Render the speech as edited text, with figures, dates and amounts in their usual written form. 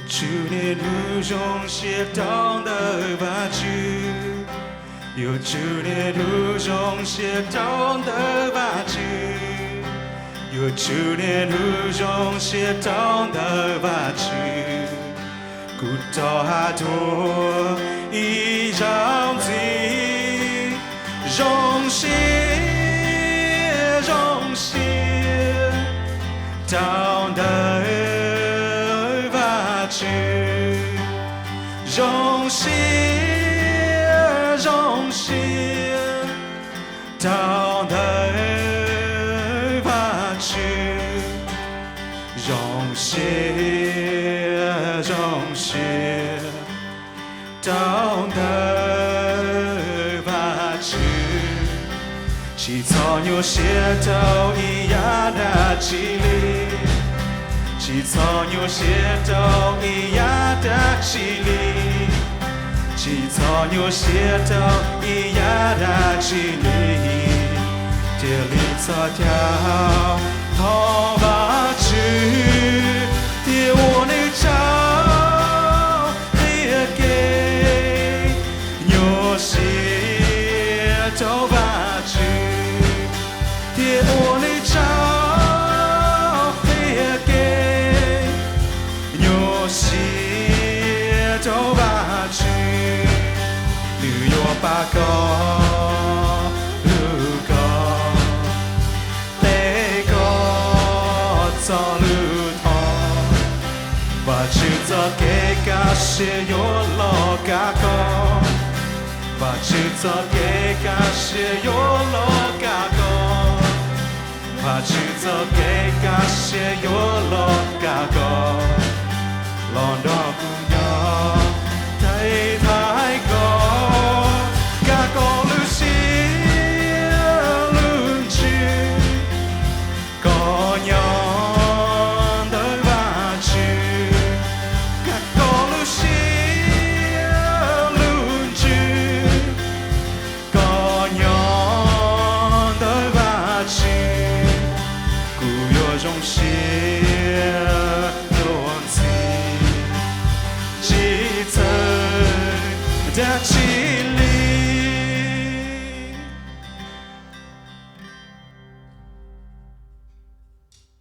去年路中写到的把酒，有去年路中写到的把酒，有去年路中写到的把酒，古道还多一张嘴，荣幸荣幸到的。荣幸，荣幸，到的把酒，荣幸，荣幸，到的把酒，起草有写到一样的经历。起草有写到一样的经历，起草有写到一样的经历，这里草条好把酒，别我那找别给，有写到把酒，别我那找。把歌路歌，悲歌走路途，把酒走给个些有老嘎歌，把酒走给个些有老嘎歌，把酒走给个些有老嘎歌，老多。